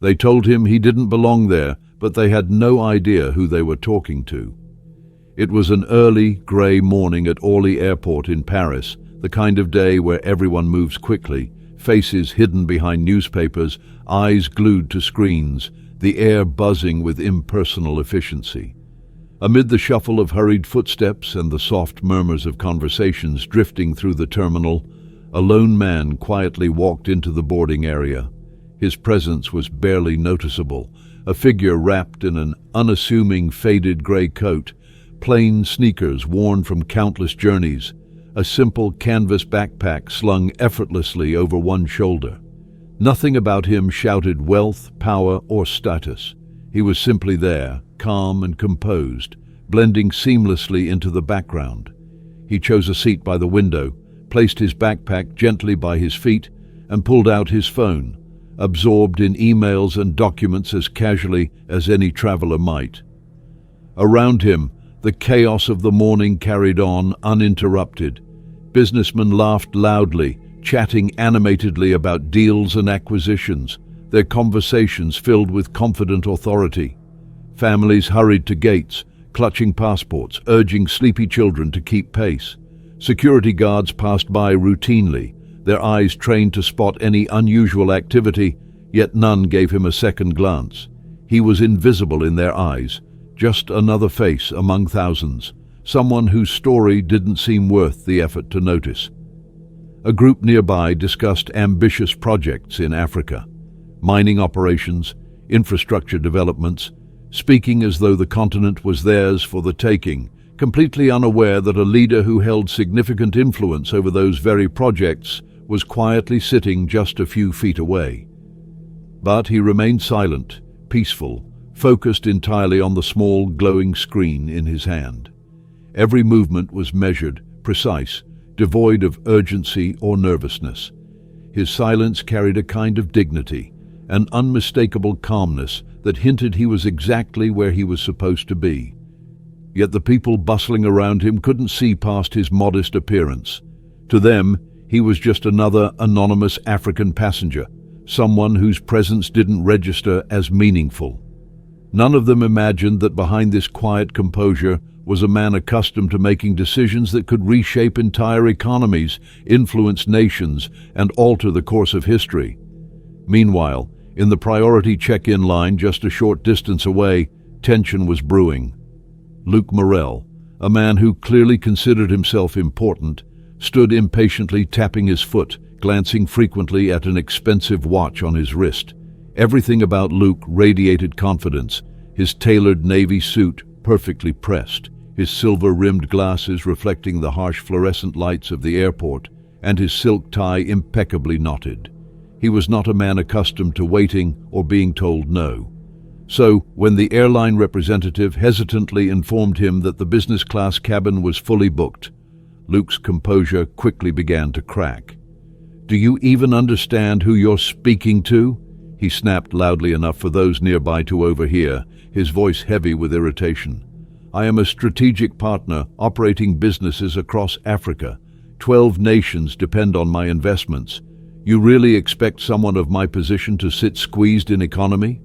They told him he didn't belong there, but they had no idea who they were talking to. It was an early, grey morning at Orly Airport in Paris, the kind of day where everyone moves quickly, faces hidden behind newspapers, eyes glued to screens, the air buzzing with impersonal efficiency. Amid the shuffle of hurried footsteps and the soft murmurs of conversations drifting through the terminal, a lone man quietly walked into the boarding area. His presence was barely noticeable, a figure wrapped in an unassuming faded grey coat, plain sneakers worn from countless journeys, a simple canvas backpack slung effortlessly over one shoulder. Nothing about him shouted wealth, power, or status. He was simply there, calm and composed, blending seamlessly into the background. He chose a seat by the window, placed his backpack gently by his feet, and pulled out his phone, absorbed in emails and documents as casually as any traveler might. Around him, the chaos of the morning carried on uninterrupted. Businessmen laughed loudly, chatting animatedly about deals and acquisitions, their conversations filled with confident authority. Families hurried to gates, clutching passports, urging sleepy children to keep pace. Security guards passed by routinely, their eyes trained to spot any unusual activity, yet none gave him a second glance. He was invisible in their eyes, just another face among thousands, someone whose story didn't seem worth the effort to notice. A group nearby discussed ambitious projects in Africa, mining operations, infrastructure developments, speaking as though the continent was theirs for the taking, completely unaware that a leader who held significant influence over those very projects was quietly sitting just a few feet away. But he remained silent, peaceful, focused entirely on the small, glowing screen in his hand. Every movement was measured, precise, devoid of urgency or nervousness. His silence carried a kind of dignity, an unmistakable calmness that hinted he was exactly where he was supposed to be. Yet the people bustling around him couldn't see past his modest appearance. To them, he was just another anonymous African passenger, someone whose presence didn't register as meaningful. None of them imagined that behind this quiet composure was a man accustomed to making decisions that could reshape entire economies, influence nations, and alter the course of history. Meanwhile, in the priority check-in line just a short distance away, tension was brewing. Luc Morel, a man who clearly considered himself important, stood impatiently tapping his foot, glancing frequently at an expensive watch on his wrist. Everything about Luc radiated confidence, his tailored navy suit perfectly pressed, his silver-rimmed glasses reflecting the harsh fluorescent lights of the airport, and his silk tie impeccably knotted. He was not a man accustomed to waiting or being told no. So, when the airline representative hesitantly informed him that the business class cabin was fully booked, Luc's composure quickly began to crack. "Do you even understand who you're speaking to?" he snapped loudly enough for those nearby to overhear, his voice heavy with irritation. "I am a strategic partner operating businesses across Africa. 12 nations depend on my investments. You really expect someone of my position to sit squeezed in economy?"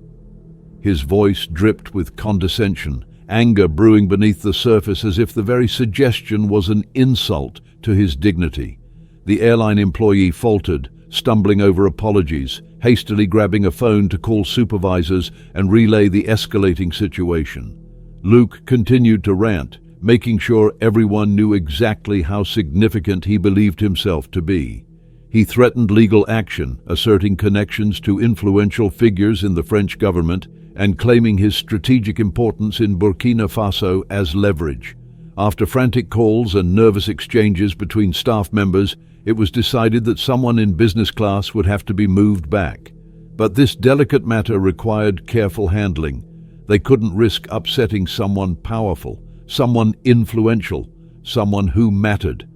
His voice dripped with condescension, anger brewing beneath the surface as if the very suggestion was an insult to his dignity. The airline employee faltered, stumbling over apologies, hastily grabbing a phone to call supervisors and relay the escalating situation. Luc continued to rant, making sure everyone knew exactly how significant he believed himself to be. He threatened legal action, asserting connections to influential figures in the French government and claiming his strategic importance in Burkina Faso as leverage. After frantic calls and nervous exchanges between staff members, it was decided that someone in business class would have to be moved back. But this delicate matter required careful handling. They couldn't risk upsetting someone powerful, someone influential, someone who mattered.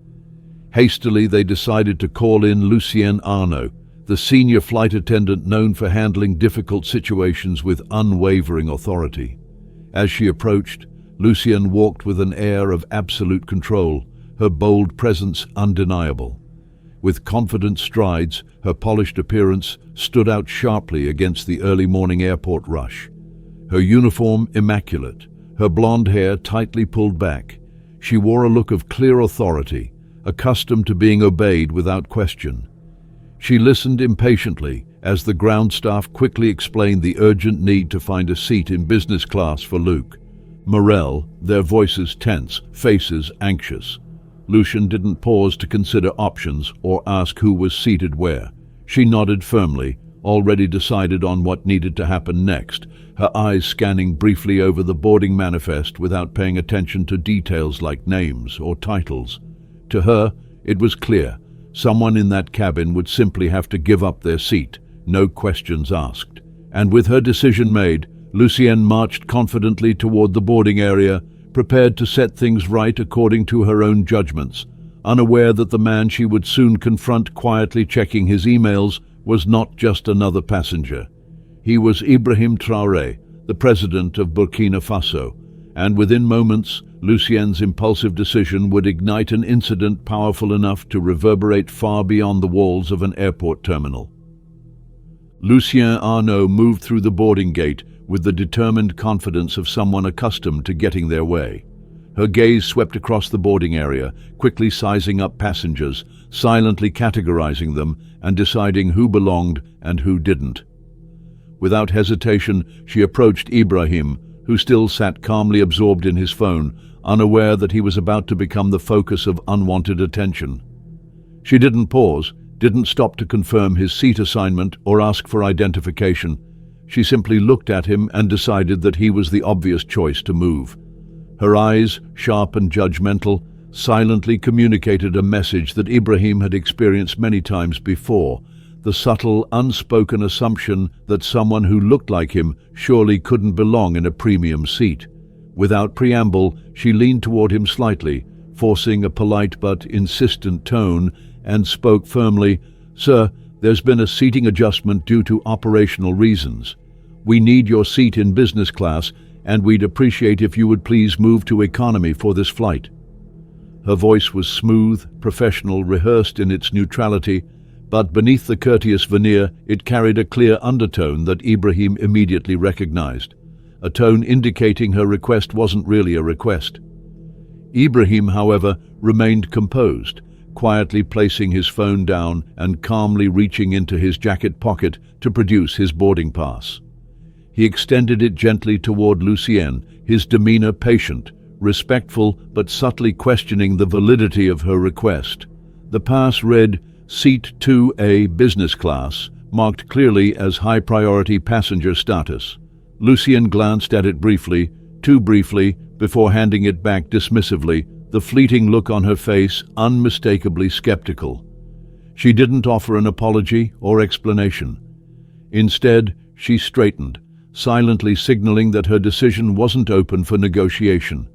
Hastily, they decided to call in Lucienne Arnaud, the senior flight attendant known for handling difficult situations with unwavering authority. As she approached, Lucienne walked with an air of absolute control, her bold presence undeniable. With confident strides, her polished appearance stood out sharply against the early morning airport rush. Her uniform immaculate, her blonde hair tightly pulled back. She wore a look of clear authority, accustomed to being obeyed without question. She listened impatiently as the ground staff quickly explained the urgent need to find a seat in business class for Luke. Morel, their voices tense, faces anxious. Lucian didn't pause to consider options or ask who was seated where. She nodded firmly, already decided on what needed to happen next, her eyes scanning briefly over the boarding manifest without paying attention to details like names or titles. To her, it was clear. Someone in that cabin would simply have to give up their seat, no questions asked. And with her decision made, Lucienne marched confidently toward the boarding area, prepared to set things right according to her own judgments, unaware that the man she would soon confront quietly checking his emails was not just another passenger. He was Ibrahim Traoré, the president of Burkina Faso, and within moments, Lucienne's impulsive decision would ignite an incident powerful enough to reverberate far beyond the walls of an airport terminal. Lucien Arnaud moved through the boarding gate with the determined confidence of someone accustomed to getting their way. Her gaze swept across the boarding area, quickly sizing up passengers, silently categorizing them, and deciding who belonged and who didn't. Without hesitation, she approached Ibrahim, who still sat calmly absorbed in his phone, unaware that he was about to become the focus of unwanted attention. She didn't pause, didn't stop to confirm his seat assignment or ask for identification. She simply looked at him and decided that he was the obvious choice to move. Her eyes, sharp and judgmental, silently communicated a message that Ibrahim had experienced many times before, the subtle, unspoken assumption that someone who looked like him surely couldn't belong in a premium seat. Without preamble, she leaned toward him slightly, forcing a polite but insistent tone, and spoke firmly, "Sir, there's been a seating adjustment due to operational reasons. We need your seat in business class, and we'd appreciate if you would please move to economy for this flight." Her voice was smooth, professional, rehearsed in its neutrality, but beneath the courteous veneer, it carried a clear undertone that Ibrahim immediately recognized, a tone indicating her request wasn't really a request. Ibrahim, however, remained composed, quietly placing his phone down and calmly reaching into his jacket pocket to produce his boarding pass. He extended it gently toward Lucienne, his demeanor patient, respectful but subtly questioning the validity of her request. The pass read, Seat 2A Business Class, marked clearly as high-priority passenger status. Lucienne glanced at it briefly, too briefly, before handing it back dismissively, the fleeting look on her face unmistakably skeptical. She didn't offer an apology or explanation. Instead, she straightened, silently signaling that her decision wasn't open for negotiation.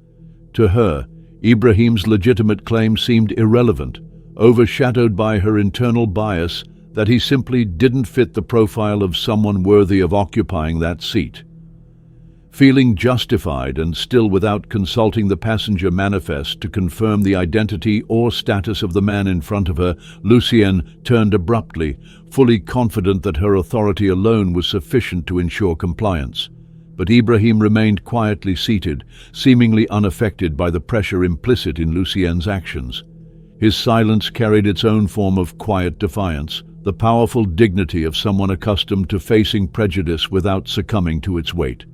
To her, Ibrahim's legitimate claim seemed irrelevant, overshadowed by her internal bias that he simply didn't fit the profile of someone worthy of occupying that seat. Feeling justified and still without consulting the passenger manifest to confirm the identity or status of the man in front of her, Lucienne turned abruptly, fully confident that her authority alone was sufficient to ensure compliance. But Ibrahim remained quietly seated, seemingly unaffected by the pressure implicit in Lucienne's actions. His silence carried its own form of quiet defiance, the powerful dignity of someone accustomed to facing prejudice without succumbing to its weight.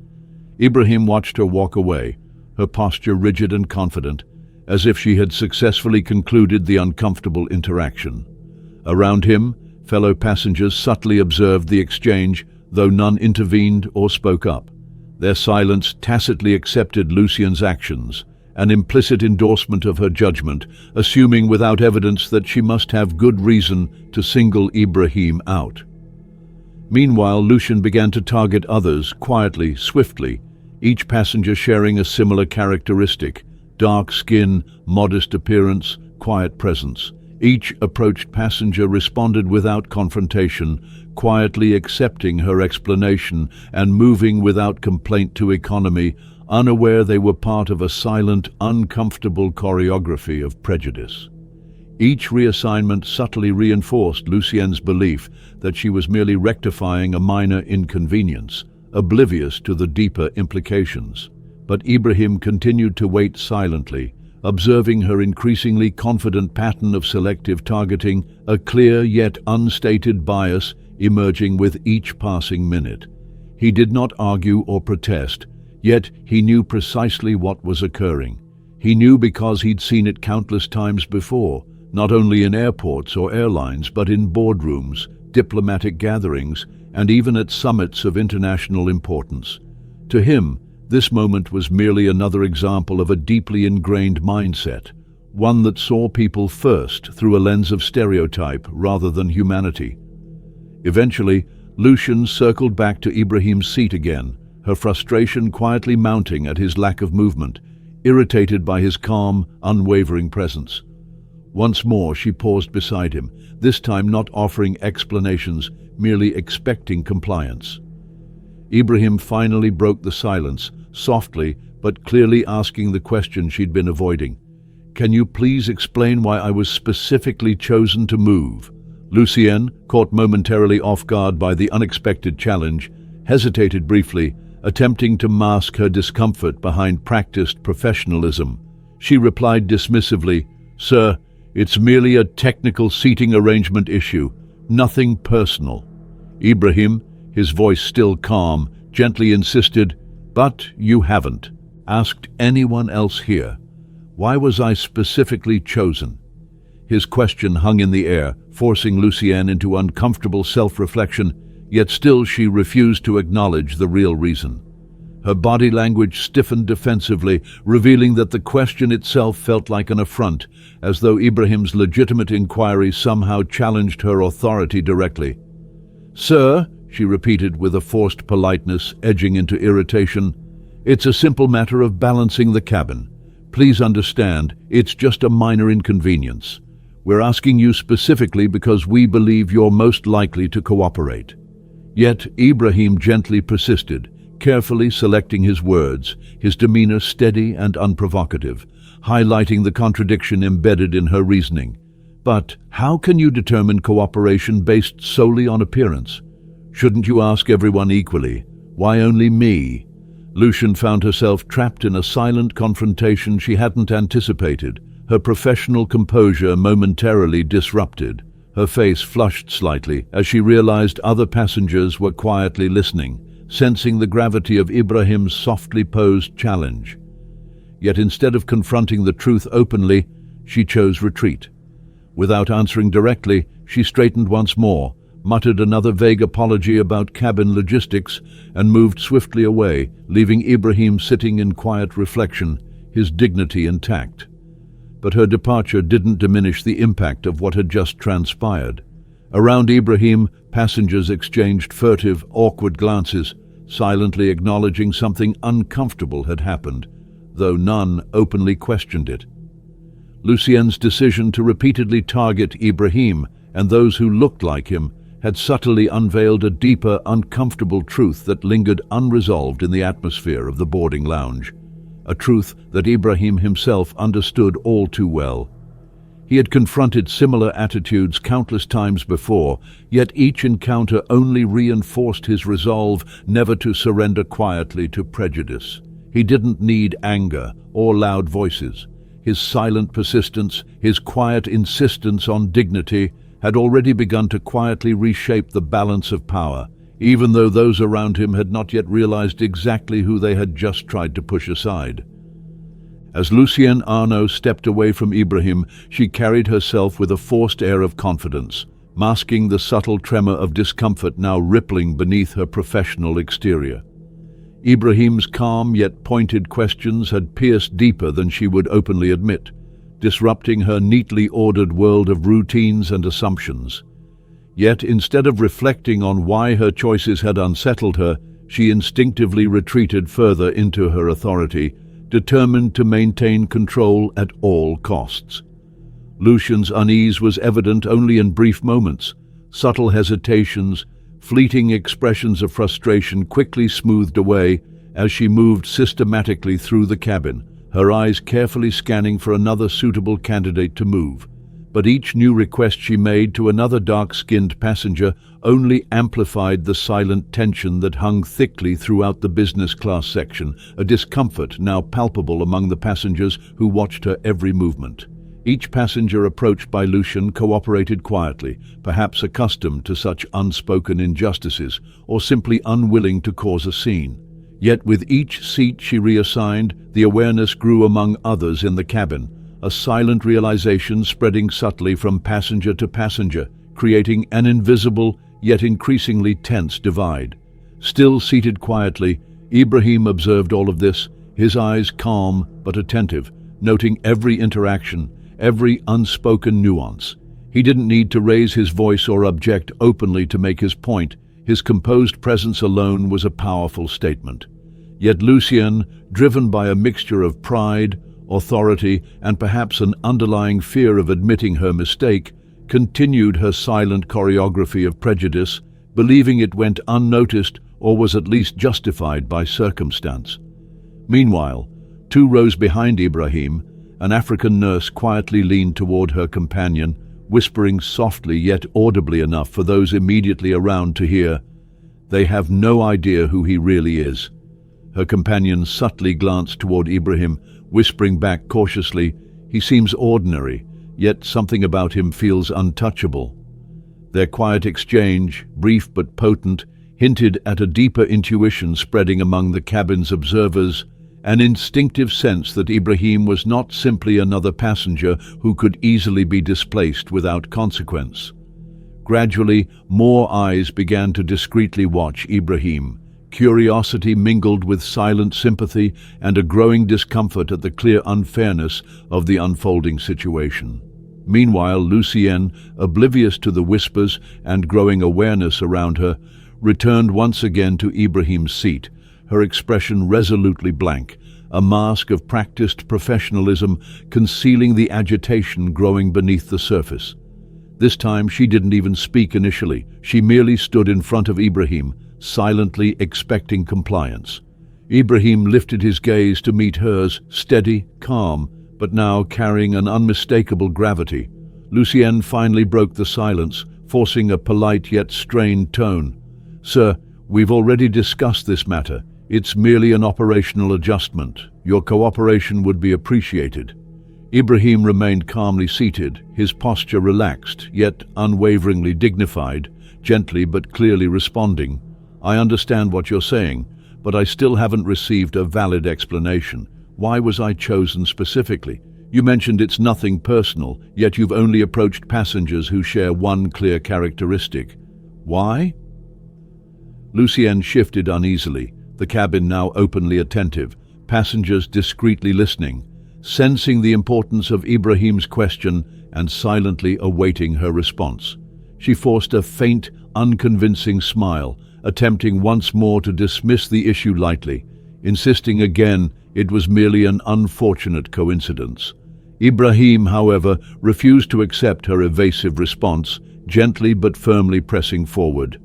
Ibrahim watched her walk away, her posture rigid and confident, as if she had successfully concluded the uncomfortable interaction. Around him, fellow passengers subtly observed the exchange, though none intervened or spoke up. Their silence tacitly accepted Lucienne's actions, an implicit endorsement of her judgment, assuming without evidence that she must have good reason to single Ibrahim out. Meanwhile, Lucian began to target others, quietly, swiftly, each passenger sharing a similar characteristic: dark skin, modest appearance, quiet presence. Each approached passenger responded without confrontation, quietly accepting her explanation and moving without complaint to economy, unaware they were part of a silent, uncomfortable choreography of prejudice. Each reassignment subtly reinforced Lucien's belief that she was merely rectifying a minor inconvenience, oblivious to the deeper implications. But Ibrahim continued to wait silently, observing her increasingly confident pattern of selective targeting, a clear yet unstated bias emerging with each passing minute. He did not argue or protest, yet he knew precisely what was occurring. He knew because he'd seen it countless times before, not only in airports or airlines, but in boardrooms, diplomatic gatherings, and even at summits of international importance. To him, this moment was merely another example of a deeply ingrained mindset, one that saw people first through a lens of stereotype rather than humanity. Eventually, Lucien circled back to Ibrahim's seat again, her frustration quietly mounting at his lack of movement, irritated by his calm, unwavering presence. Once more she paused beside him, this time not offering explanations, merely expecting compliance. Ibrahim finally broke the silence, softly but clearly asking the question she'd been avoiding. "Can you please explain why I was specifically chosen to move?" Lucien, caught momentarily off guard by the unexpected challenge, hesitated briefly, attempting to mask her discomfort behind practiced professionalism. She replied dismissively, "Sir, it's merely a technical seating arrangement issue, nothing personal." Ibrahim, his voice still calm, gently insisted, "But you haven't asked anyone else here. Why was I specifically chosen?" His question hung in the air, forcing Lucienne into uncomfortable self-reflection, yet still she refused to acknowledge the real reason. Her body language stiffened defensively, revealing that the question itself felt like an affront, as though Ibrahim's legitimate inquiry somehow challenged her authority directly. "Sir," she repeated with a forced politeness edging into irritation, "it's a simple matter of balancing the cabin. Please understand, it's just a minor inconvenience. We're asking you specifically because we believe you're most likely to cooperate." Yet Ibrahim gently persisted, carefully selecting his words, his demeanor steady and unprovocative, highlighting the contradiction embedded in her reasoning. "But how can you determine cooperation based solely on appearance? Shouldn't you ask everyone equally? Why only me?" Lucien found herself trapped in a silent confrontation she hadn't anticipated, her professional composure momentarily disrupted. Her face flushed slightly as she realized other passengers were quietly listening, sensing the gravity of Ibrahim's softly posed challenge. Yet instead of confronting the truth openly, she chose retreat. Without answering directly, she straightened once more, muttered another vague apology about cabin logistics, and moved swiftly away, leaving Ibrahim sitting in quiet reflection, his dignity intact. But her departure didn't diminish the impact of what had just transpired. Around Ibrahim, passengers exchanged furtive, awkward glances, silently acknowledging something uncomfortable had happened, though none openly questioned it. Lucien's decision to repeatedly target Ibrahim and those who looked like him had subtly unveiled a deeper, uncomfortable truth that lingered unresolved in the atmosphere of the boarding lounge, a truth that Ibrahim himself understood all too well. He had confronted similar attitudes countless times before, yet each encounter only reinforced his resolve never to surrender quietly to prejudice. He didn't need anger or loud voices. His silent persistence, his quiet insistence on dignity, had already begun to quietly reshape the balance of power, even though those around him had not yet realized exactly who they had just tried to push aside. As Lucienne Arnaud stepped away from Ibrahim, she carried herself with a forced air of confidence, masking the subtle tremor of discomfort now rippling beneath her professional exterior. Ibrahim's calm yet pointed questions had pierced deeper than she would openly admit, disrupting her neatly ordered world of routines and assumptions. Yet instead of reflecting on why her choices had unsettled her, she instinctively retreated further into her authority, determined to maintain control at all costs. Lucien's unease was evident only in brief moments. Subtle hesitations, fleeting expressions of frustration quickly smoothed away as she moved systematically through the cabin, her eyes carefully scanning for another suitable candidate to move. but each new request she made to another dark-skinned passenger only amplified the silent tension that hung thickly throughout the business class section, a discomfort now palpable among the passengers who watched her every movement. Each passenger approached by Lucian cooperated quietly, perhaps accustomed to such unspoken injustices, or simply unwilling to cause a scene. Yet with each seat she reassigned, the awareness grew among others in the cabin, a silent realization spreading subtly from passenger to passenger, creating an invisible yet increasingly tense divide. Still seated quietly, Ibrahim observed all of this, his eyes calm but attentive, noting every interaction, every unspoken nuance. He didn't need to raise his voice or object openly to make his point. His composed presence alone was a powerful statement. Yet Lucien, driven by a mixture of pride, authority, and perhaps an underlying fear of admitting her mistake, continued her silent choreography of prejudice, believing it went unnoticed or was at least justified by circumstance. Meanwhile, 2 rows behind Ibrahim, an African nurse quietly leaned toward her companion, whispering softly yet audibly enough for those immediately around to hear, "They have no idea who he really is." Her companion subtly glanced toward Ibrahim, whispering back cautiously, "He seems ordinary, yet something about him feels untouchable." Their quiet exchange, brief but potent, hinted at a deeper intuition spreading among the cabin's observers, an instinctive sense that Ibrahim was not simply another passenger who could easily be displaced without consequence. Gradually, more eyes began to discreetly watch Ibrahim. Curiosity mingled with silent sympathy and a growing discomfort at the clear unfairness of the unfolding situation. Meanwhile, Lucienne, oblivious to the whispers and growing awareness around her, returned once again to Ibrahim's seat, her expression resolutely blank, a mask of practiced professionalism concealing the agitation growing beneath the surface. This time she didn't even speak initially. She merely stood in front of Ibrahim, silently expecting compliance. Ibrahim lifted his gaze to meet hers, steady, calm, but now carrying an unmistakable gravity. Lucienne finally broke the silence, forcing a polite yet strained tone. "Sir, we've already discussed this matter. It's merely an operational adjustment. Your cooperation would be appreciated." Ibrahim remained calmly seated, his posture relaxed, yet unwaveringly dignified, gently but clearly responding, "I understand what you're saying, but I still haven't received a valid explanation. Why was I chosen specifically? You mentioned it's nothing personal, yet you've only approached passengers who share one clear characteristic. Why?" Lucienne shifted uneasily, the cabin now openly attentive, passengers discreetly listening, sensing the importance of Ibrahim's question and silently awaiting her response. She forced a faint, unconvincing smile, attempting once more to dismiss the issue lightly, insisting again it was merely an unfortunate coincidence. Ibrahim, however, refused to accept her evasive response, gently but firmly pressing forward.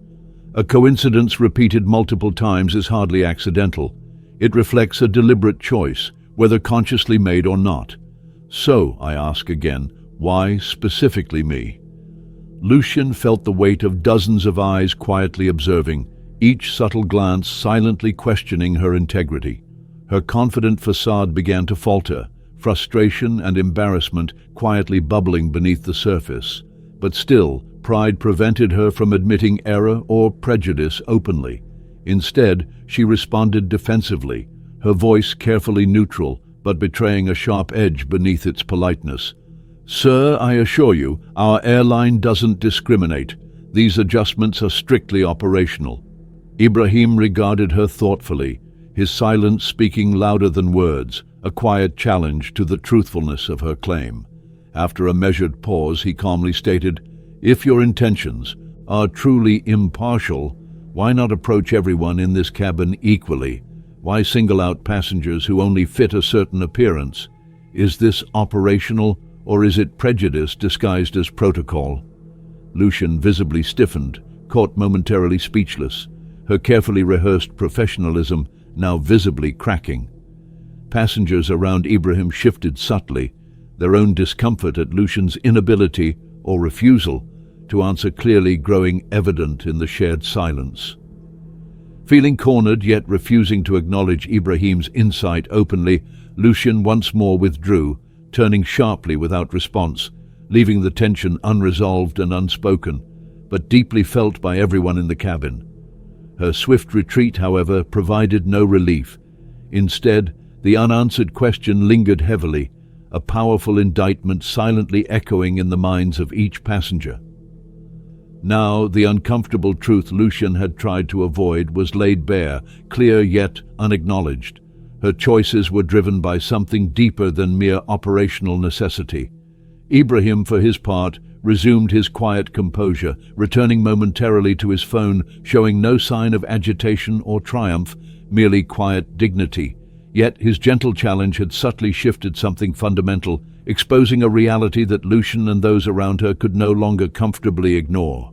A coincidence repeated multiple times is hardly accidental. It reflects a deliberate choice, whether consciously made or not. So, I ask again, why specifically me? Lucian felt the weight of dozens of eyes quietly observing, each subtle glance silently questioning her integrity. Her confident facade began to falter, frustration and embarrassment quietly bubbling beneath the surface. But still, pride prevented her from admitting error or prejudice openly. Instead, she responded defensively, her voice carefully neutral, but betraying a sharp edge beneath its politeness. "Sir, I assure you, our airline doesn't discriminate. These adjustments are strictly operational." Ibrahim regarded her thoughtfully, his silence speaking louder than words, a quiet challenge to the truthfulness of her claim. After a measured pause, he calmly stated, "If your intentions are truly impartial, why not approach everyone in this cabin equally? Why single out passengers who only fit a certain appearance? Is this operational, or is it prejudice disguised as protocol?" Lucian visibly stiffened, caught momentarily speechless, her carefully rehearsed professionalism now visibly cracking. Passengers around Ibrahim shifted subtly, their own discomfort at Lucian's inability or refusal to answer clearly growing evident in the shared silence. Feeling cornered yet refusing to acknowledge Ibrahim's insight openly, Lucian once more withdrew, turning sharply without response, leaving the tension unresolved and unspoken, but deeply felt by everyone in the cabin. Her swift retreat, however, provided no relief. Instead, the unanswered question lingered heavily, a powerful indictment silently echoing in the minds of each passenger. Now, the uncomfortable truth Lucian had tried to avoid was laid bare, clear yet unacknowledged. Her choices were driven by something deeper than mere operational necessity. Ibrahim, for his part, resumed his quiet composure, returning momentarily to his phone, showing no sign of agitation or triumph, merely quiet dignity. Yet his gentle challenge had subtly shifted something fundamental, exposing a reality that Lucian and those around her could no longer comfortably ignore.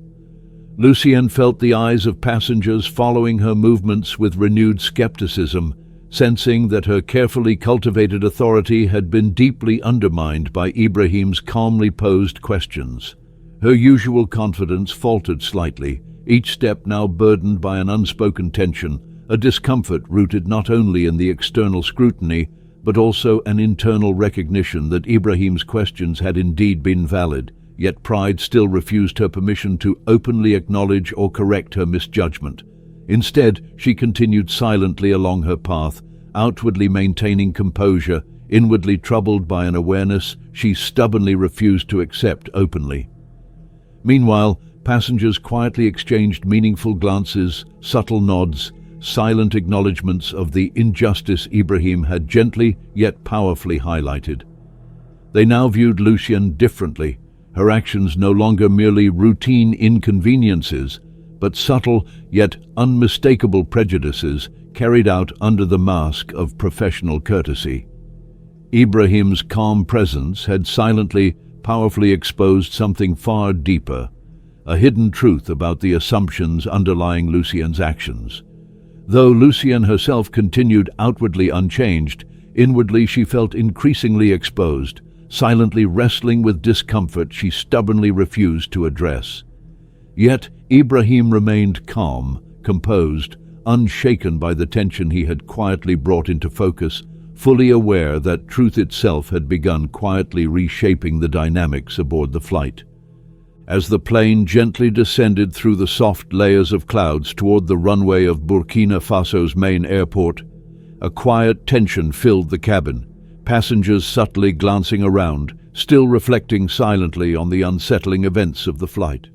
Lucian felt the eyes of passengers following her movements with renewed skepticism, sensing that her carefully cultivated authority had been deeply undermined by Ibrahim's calmly posed questions. Her usual confidence faltered slightly, each step now burdened by an unspoken tension, a discomfort rooted not only in the external scrutiny, but also an internal recognition that Ibrahim's questions had indeed been valid, yet pride still refused her permission to openly acknowledge or correct her misjudgment. Instead, she continued silently along her path, outwardly maintaining composure, inwardly troubled by an awareness she stubbornly refused to accept openly. Meanwhile, passengers quietly exchanged meaningful glances, subtle nods, silent acknowledgments of the injustice Ibrahim had gently yet powerfully highlighted. They now viewed Lucian differently, her actions no longer merely routine inconveniences, but subtle yet unmistakable prejudices carried out under the mask of professional courtesy. Ibrahim's calm presence had silently, powerfully exposed something far deeper, a hidden truth about the assumptions underlying Lucian's actions. Though Lucian herself continued outwardly unchanged, inwardly she felt increasingly exposed, silently wrestling with discomfort she stubbornly refused to address. Yet Ibrahim remained calm, composed, unshaken by the tension he had quietly brought into focus, fully aware that truth itself had begun quietly reshaping the dynamics aboard the flight. As the plane gently descended through the soft layers of clouds toward the runway of Burkina Faso's main airport, a quiet tension filled the cabin, passengers subtly glancing around, still reflecting silently on the unsettling events of the flight.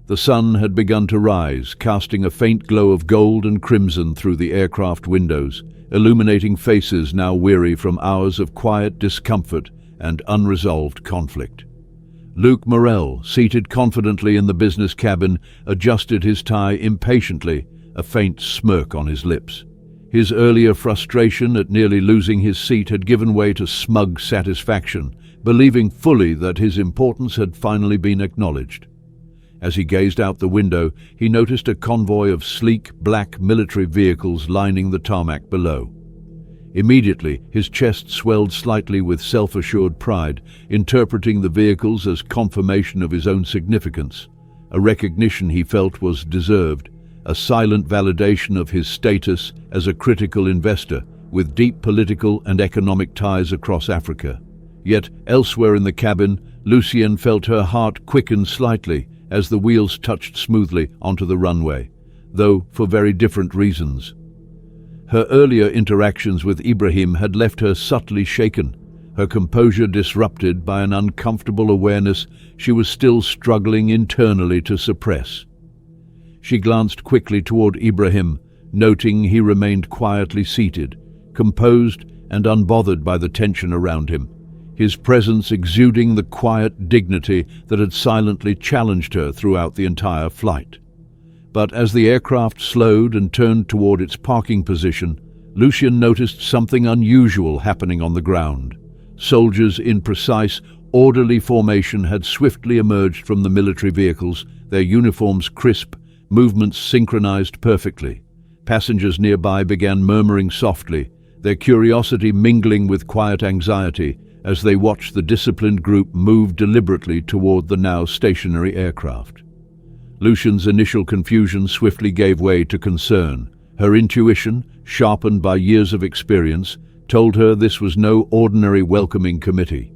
The sun had begun to rise, casting a faint glow of gold and crimson through the aircraft windows, illuminating faces now weary from hours of quiet discomfort and unresolved conflict. Luc Morel, seated confidently in the business cabin, adjusted his tie impatiently, a faint smirk on his lips. His earlier frustration at nearly losing his seat had given way to smug satisfaction, believing fully that his importance had finally been acknowledged. As he gazed out the window, he noticed a convoy of sleek, black military vehicles lining the tarmac below. Immediately, his chest swelled slightly with self-assured pride, interpreting the vehicles as confirmation of his own significance, a recognition he felt was deserved, a silent validation of his status as a critical investor with deep political and economic ties across Africa. Yet, elsewhere in the cabin, Lucian felt her heart quicken slightly as the wheels touched smoothly onto the runway, though for very different reasons. Her earlier interactions with Ibrahim had left her subtly shaken, her composure disrupted by an uncomfortable awareness she was still struggling internally to suppress. She glanced quickly toward Ibrahim, noting he remained quietly seated, composed and unbothered by the tension around him, his presence exuding the quiet dignity that had silently challenged her throughout the entire flight. But as the aircraft slowed and turned toward its parking position, Lucian noticed something unusual happening on the ground. Soldiers in precise, orderly formation had swiftly emerged from the military vehicles, their uniforms crisp, movements synchronized perfectly. Passengers nearby began murmuring softly, their curiosity mingling with quiet anxiety, as they watched the disciplined group move deliberately toward the now stationary aircraft. Lucian's initial confusion swiftly gave way to concern. Her intuition, sharpened by years of experience, told her this was no ordinary welcoming committee.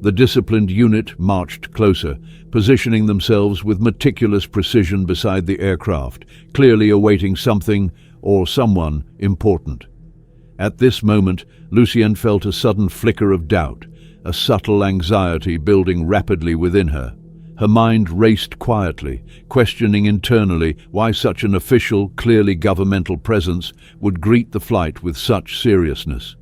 The disciplined unit marched closer, positioning themselves with meticulous precision beside the aircraft, clearly awaiting something or someone important. At this moment, Lucienne felt a sudden flicker of doubt, a subtle anxiety building rapidly within her. Her mind raced quietly, questioning internally why such an official, clearly governmental presence would greet the flight with such seriousness.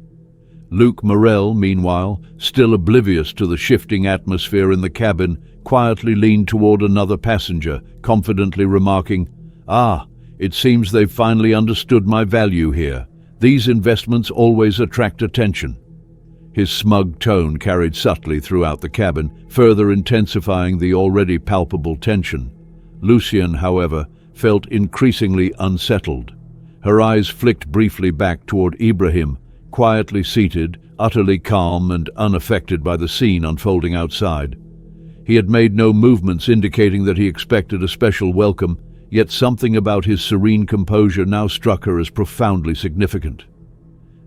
Luc Morel, meanwhile, still oblivious to the shifting atmosphere in the cabin, quietly leaned toward another passenger, confidently remarking, "Ah, it seems they've finally understood my value here. These investments always attract attention." His smug tone carried subtly throughout the cabin, further intensifying the already palpable tension. Lucienne, however, felt increasingly unsettled. Her eyes flicked briefly back toward Ibrahim, quietly seated, utterly calm and unaffected by the scene unfolding outside. He had made no movements indicating that he expected a special welcome, yet something about his serene composure now struck her as profoundly significant.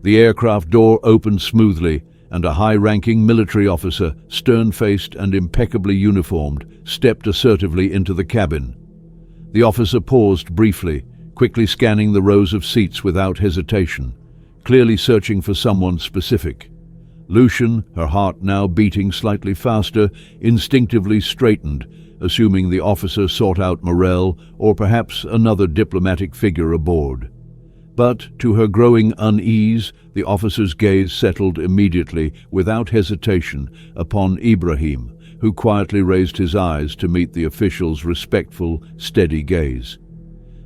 The aircraft door opened smoothly, and a high-ranking military officer, stern-faced and impeccably uniformed, stepped assertively into the cabin. The officer paused briefly, quickly scanning the rows of seats without hesitation, clearly searching for someone specific. Lucian, her heart now beating slightly faster, instinctively straightened, assuming the officer sought out Morel or perhaps another diplomatic figure aboard. But, to her growing unease, the officer's gaze settled immediately, without hesitation, upon Ibrahim, who quietly raised his eyes to meet the official's respectful, steady gaze.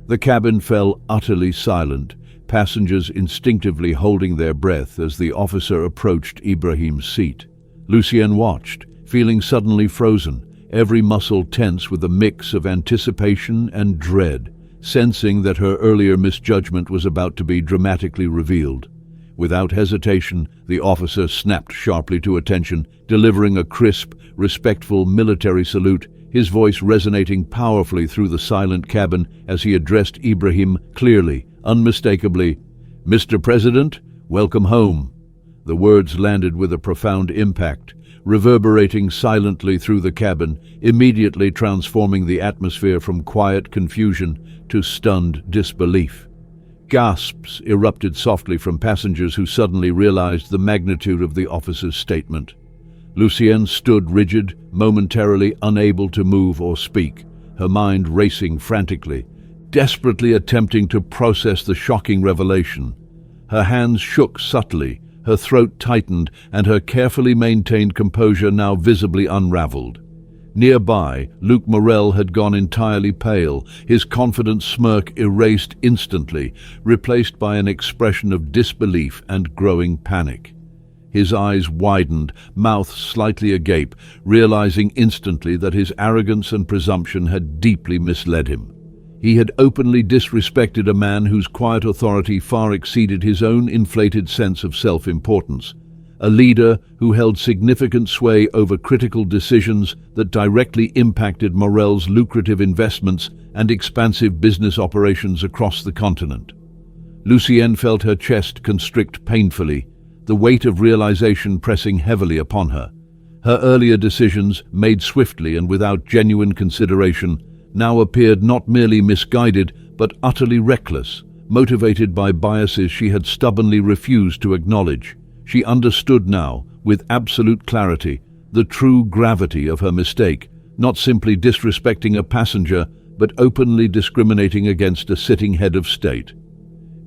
The cabin fell utterly silent, passengers instinctively holding their breath as the officer approached Ibrahim's seat. Lucienne watched, feeling suddenly frozen, every muscle tense with a mix of anticipation and dread, sensing that her earlier misjudgment was about to be dramatically revealed. Without hesitation, the officer snapped sharply to attention, delivering a crisp, respectful military salute, his voice resonating powerfully through the silent cabin as he addressed Ibrahim clearly, unmistakably. "Mr. President, welcome home." The words landed with a profound impact, reverberating silently through the cabin, immediately transforming the atmosphere from quiet confusion to stunned disbelief. Gasps erupted softly from passengers who suddenly realized the magnitude of the officer's statement. Lucienne stood rigid, momentarily unable to move or speak, her mind racing frantically, desperately attempting to process the shocking revelation. Her hands shook subtly, her throat tightened, and her carefully maintained composure now visibly unraveled. Nearby, Luc Morel had gone entirely pale, his confident smirk erased instantly, replaced by an expression of disbelief and growing panic. His eyes widened, mouth slightly agape, realizing instantly that his arrogance and presumption had deeply misled him. He had openly disrespected a man whose quiet authority far exceeded his own inflated sense of self-importance, a leader who held significant sway over critical decisions that directly impacted Morel's lucrative investments and expansive business operations across the continent. Lucienne felt her chest constrict painfully, the weight of realization pressing heavily upon her. Her earlier decisions, made swiftly and without genuine consideration, now appeared not merely misguided but utterly reckless, motivated by biases she had stubbornly refused to acknowledge. She understood now, with absolute clarity, the true gravity of her mistake, not simply disrespecting a passenger, but openly discriminating against a sitting head of state.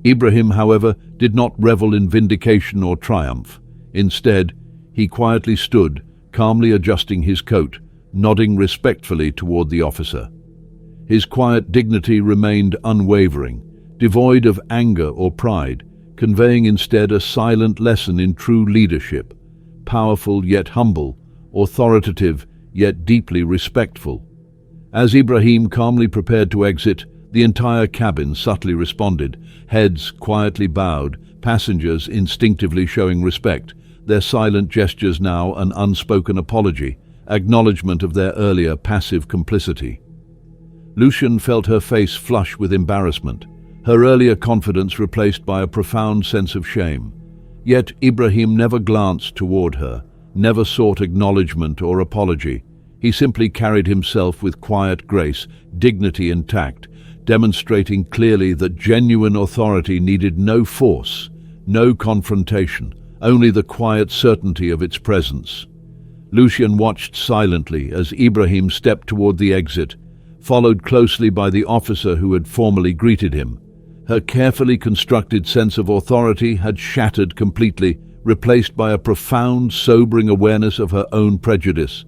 Ibrahim, however, did not revel in vindication or triumph. Instead, he quietly stood, calmly adjusting his coat, nodding respectfully toward the officer. His quiet dignity remained unwavering, devoid of anger or pride, conveying instead a silent lesson in true leadership, powerful yet humble, authoritative yet deeply respectful. As Ibrahim calmly prepared to exit, the entire cabin subtly responded, heads quietly bowed, passengers instinctively showing respect, their silent gestures now an unspoken apology, acknowledgement of their earlier passive complicity. Lucien felt her face flush with embarrassment, her earlier confidence replaced by a profound sense of shame. Yet Ibrahim never glanced toward her, never sought acknowledgement or apology. He simply carried himself with quiet grace, dignity and tact, demonstrating clearly that genuine authority needed no force, no confrontation, only the quiet certainty of its presence. Lucien watched silently as Ibrahim stepped toward the exit, followed closely by the officer who had formally greeted him. Her carefully constructed sense of authority had shattered completely, replaced by a profound, sobering awareness of her own prejudice.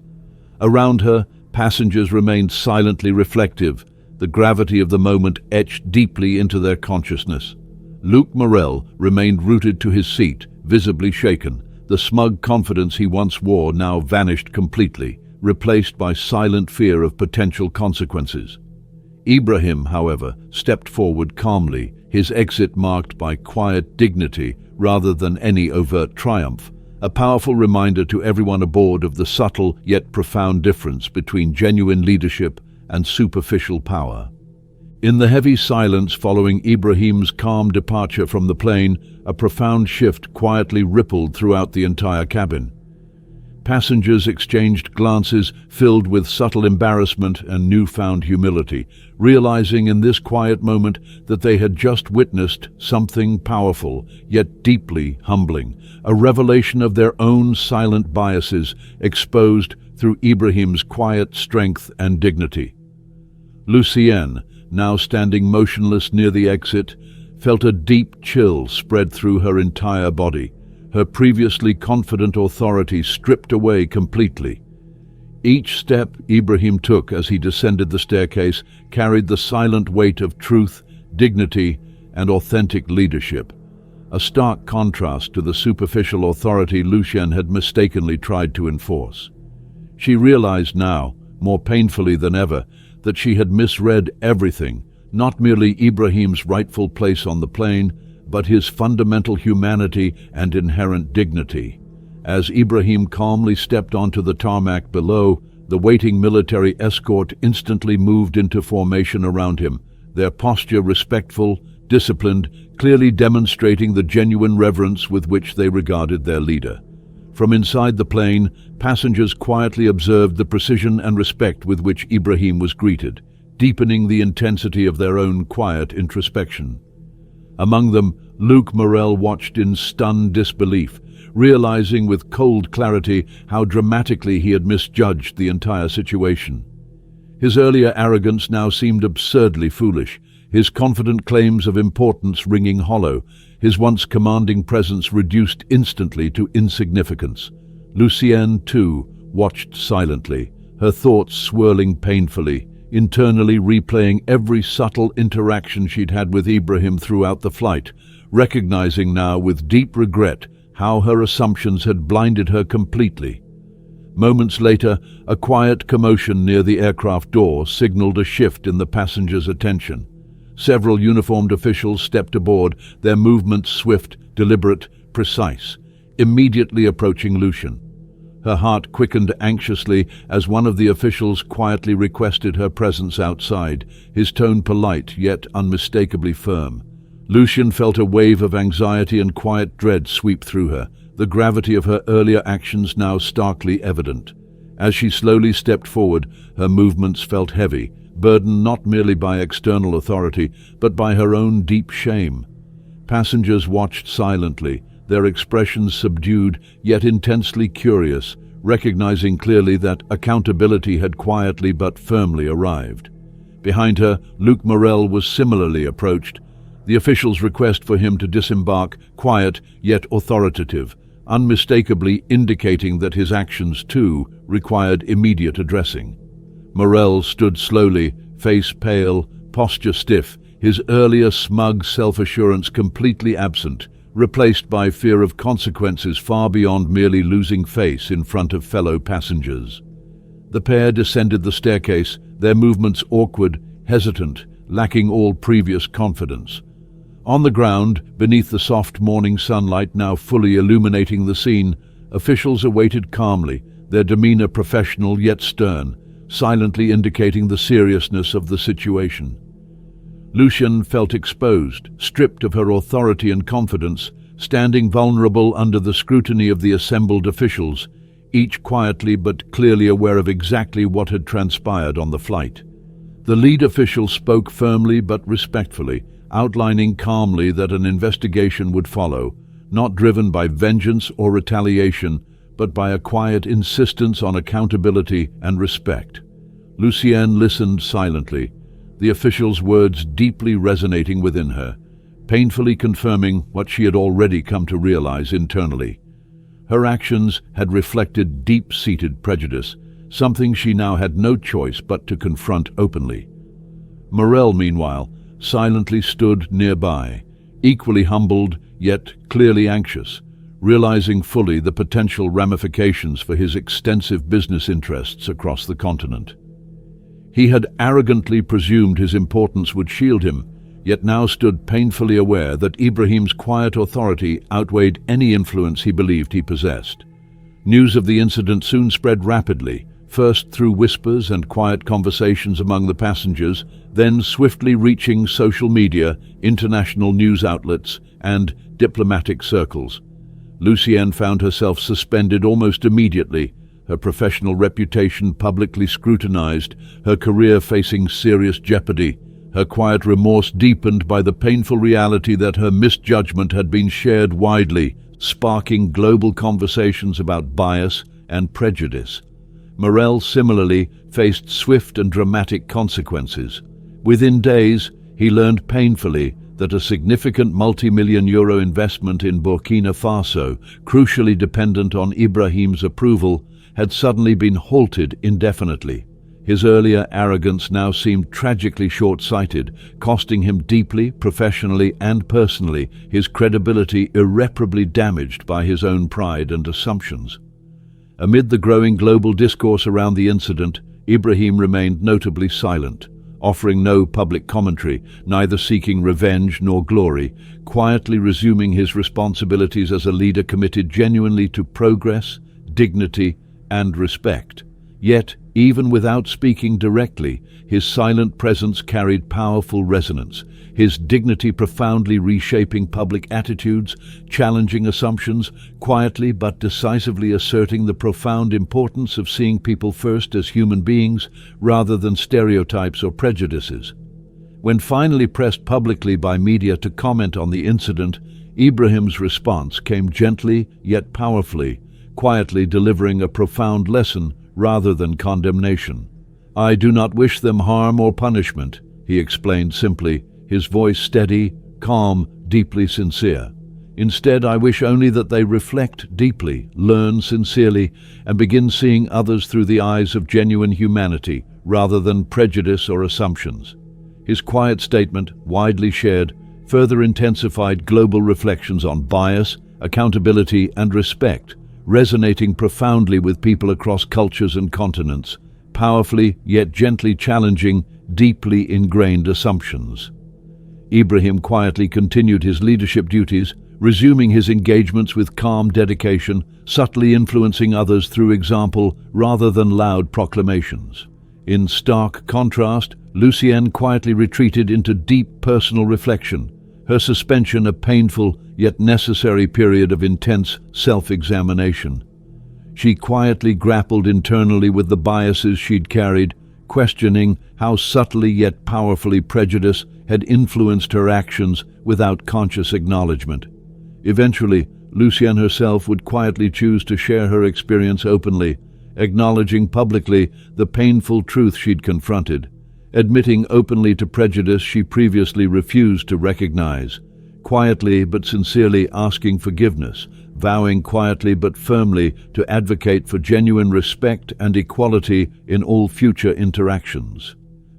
Around her, passengers remained silently reflective, the gravity of the moment etched deeply into their consciousness. Luc Morel remained rooted to his seat, visibly shaken. The smug confidence he once wore now vanished completely, replaced by silent fear of potential consequences. Ibrahim, however, stepped forward calmly, his exit marked by quiet dignity rather than any overt triumph, a powerful reminder to everyone aboard of the subtle yet profound difference between genuine leadership and superficial power. In the heavy silence following Ibrahim's calm departure from the plane, a profound shift quietly rippled throughout the entire cabin. Passengers exchanged glances filled with subtle embarrassment and newfound humility, realizing in this quiet moment that they had just witnessed something powerful, yet deeply humbling, a revelation of their own silent biases exposed through Ibrahim's quiet strength and dignity. Lucien, now standing motionless near the exit, felt a deep chill spread through her entire body, her previously confident authority stripped away completely. Each step Ibrahim took as he descended the staircase carried the silent weight of truth, dignity, and authentic leadership, a stark contrast to the superficial authority Lucien had mistakenly tried to enforce. She realized now, more painfully than ever, that she had misread everything, not merely Ibrahim's rightful place on the plane, but his fundamental humanity and inherent dignity. As Ibrahim calmly stepped onto the tarmac below, the waiting military escort instantly moved into formation around him, their posture respectful, disciplined, clearly demonstrating the genuine reverence with which they regarded their leader. From inside the plane, passengers quietly observed the precision and respect with which Ibrahim was greeted, deepening the intensity of their own quiet introspection. Among them, Luc Morel watched in stunned disbelief, realizing with cold clarity how dramatically he had misjudged the entire situation. His earlier arrogance now seemed absurdly foolish, his confident claims of importance ringing hollow, his once commanding presence reduced instantly to insignificance. Lucien, too, watched silently, her thoughts swirling painfully, internally replaying every subtle interaction she'd had with Ibrahim throughout the flight, recognizing now with deep regret how her assumptions had blinded her completely. Moments later, a quiet commotion near the aircraft door signaled a shift in the passengers' attention. Several uniformed officials stepped aboard, their movements swift, deliberate, precise, immediately approaching Lucien. Her heart quickened anxiously as one of the officials quietly requested her presence outside, his tone polite yet unmistakably firm. Lucien felt a wave of anxiety and quiet dread sweep through her, the gravity of her earlier actions now starkly evident. As she slowly stepped forward, her movements felt heavy, burdened not merely by external authority, but by her own deep shame. Passengers watched silently, their expressions subdued yet intensely curious, recognizing clearly that accountability had quietly but firmly arrived. Behind her, Luc Morel was similarly approached, the official's request for him to disembark quiet yet authoritative, unmistakably indicating that his actions, too, required immediate addressing. Morel stood slowly, face pale, posture stiff, his earlier smug self-assurance completely absent, replaced by fear of consequences far beyond merely losing face in front of fellow passengers. The pair descended the staircase, their movements awkward, hesitant, lacking all previous confidence. On the ground, beneath the soft morning sunlight now fully illuminating the scene, officials awaited calmly, their demeanor professional yet stern, silently indicating the seriousness of the situation. Lucien felt exposed, stripped of her authority and confidence, standing vulnerable under the scrutiny of the assembled officials, each quietly but clearly aware of exactly what had transpired on the flight. The lead official spoke firmly but respectfully, outlining calmly that an investigation would follow, not driven by vengeance or retaliation, but by a quiet insistence on accountability and respect. Lucienne listened silently, the official's words deeply resonating within her, painfully confirming what she had already come to realize internally. Her actions had reflected deep-seated prejudice, something she now had no choice but to confront openly. Morel, meanwhile, silently stood nearby, equally humbled yet clearly anxious, realizing fully the potential ramifications for his extensive business interests across the continent. He had arrogantly presumed his importance would shield him, yet now stood painfully aware that Ibrahim's quiet authority outweighed any influence he believed he possessed. News of the incident soon spread rapidly, first through whispers and quiet conversations among the passengers, then swiftly reaching social media, international news outlets, and diplomatic circles. Lucienne found herself suspended almost immediately, her professional reputation publicly scrutinized, her career facing serious jeopardy, her quiet remorse deepened by the painful reality that her misjudgment had been shared widely, sparking global conversations about bias and prejudice. Morel similarly faced swift and dramatic consequences. Within days, he learned painfully that a significant multi-million-euro investment in Burkina Faso, crucially dependent on Ibrahim's approval, had suddenly been halted indefinitely. His earlier arrogance now seemed tragically short-sighted, costing him deeply, professionally and personally, his credibility irreparably damaged by his own pride and assumptions. Amid the growing global discourse around the incident, Ibrahim remained notably silent, offering no public commentary, neither seeking revenge nor glory, quietly resuming his responsibilities as a leader committed genuinely to progress, dignity, and respect. Yet, even without speaking directly, his silent presence carried powerful resonance, his dignity profoundly reshaping public attitudes, challenging assumptions, quietly but decisively asserting the profound importance of seeing people first as human beings rather than stereotypes or prejudices. When finally pressed publicly by media to comment on the incident, Ibrahim's response came gently yet powerfully, quietly delivering a profound lesson rather than condemnation. "I do not wish them harm or punishment," he explained simply, his voice steady, calm, deeply sincere. "Instead, I wish only that they reflect deeply, learn sincerely, and begin seeing others through the eyes of genuine humanity, rather than prejudice or assumptions." His quiet statement, widely shared, further intensified global reflections on bias, accountability, and respect, resonating profoundly with people across cultures and continents, powerfully yet gently challenging deeply ingrained assumptions. Ibrahim quietly continued his leadership duties, resuming his engagements with calm dedication, subtly influencing others through example rather than loud proclamations. In stark contrast, Lucienne quietly retreated into deep personal reflection, her suspension a painful yet necessary period of intense self-examination. She quietly grappled internally with the biases she'd carried, questioning how subtly yet powerfully prejudice had influenced her actions without conscious acknowledgement. Eventually, Lucienne herself would quietly choose to share her experience openly, acknowledging publicly the painful truth she'd confronted, admitting openly to prejudice she previously refused to recognize, quietly but sincerely asking forgiveness, vowing quietly but firmly to advocate for genuine respect and equality in all future interactions.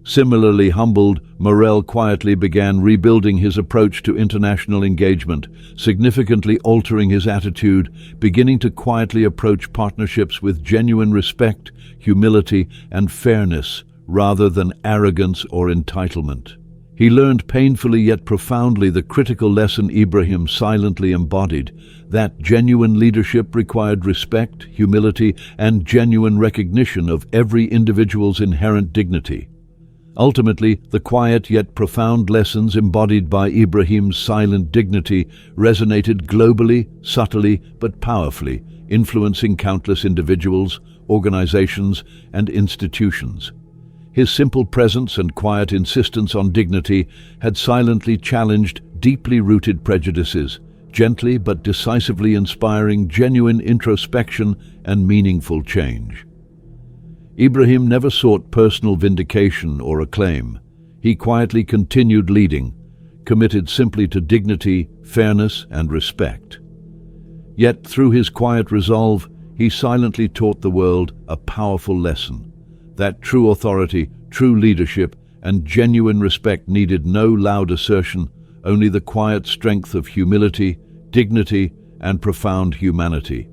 Similarly humbled, Morel quietly began rebuilding his approach to international engagement, significantly altering his attitude, beginning to quietly approach partnerships with genuine respect, humility, and fairness, rather than arrogance or entitlement. He learned painfully yet profoundly the critical lesson Ibrahim silently embodied, that genuine leadership required respect, humility, and genuine recognition of every individual's inherent dignity. Ultimately, the quiet yet profound lessons embodied by Ibrahim's silent dignity resonated globally, subtly, but powerfully, influencing countless individuals, organizations, and institutions. His simple presence and quiet insistence on dignity had silently challenged deeply rooted prejudices, gently but decisively inspiring genuine introspection and meaningful change. Ibrahim never sought personal vindication or acclaim. He quietly continued leading, committed simply to dignity, fairness, and respect. Yet, through his quiet resolve, he silently taught the world a powerful lesson: that true authority, true leadership, and genuine respect needed no loud assertion, only the quiet strength of humility, dignity, and profound humanity.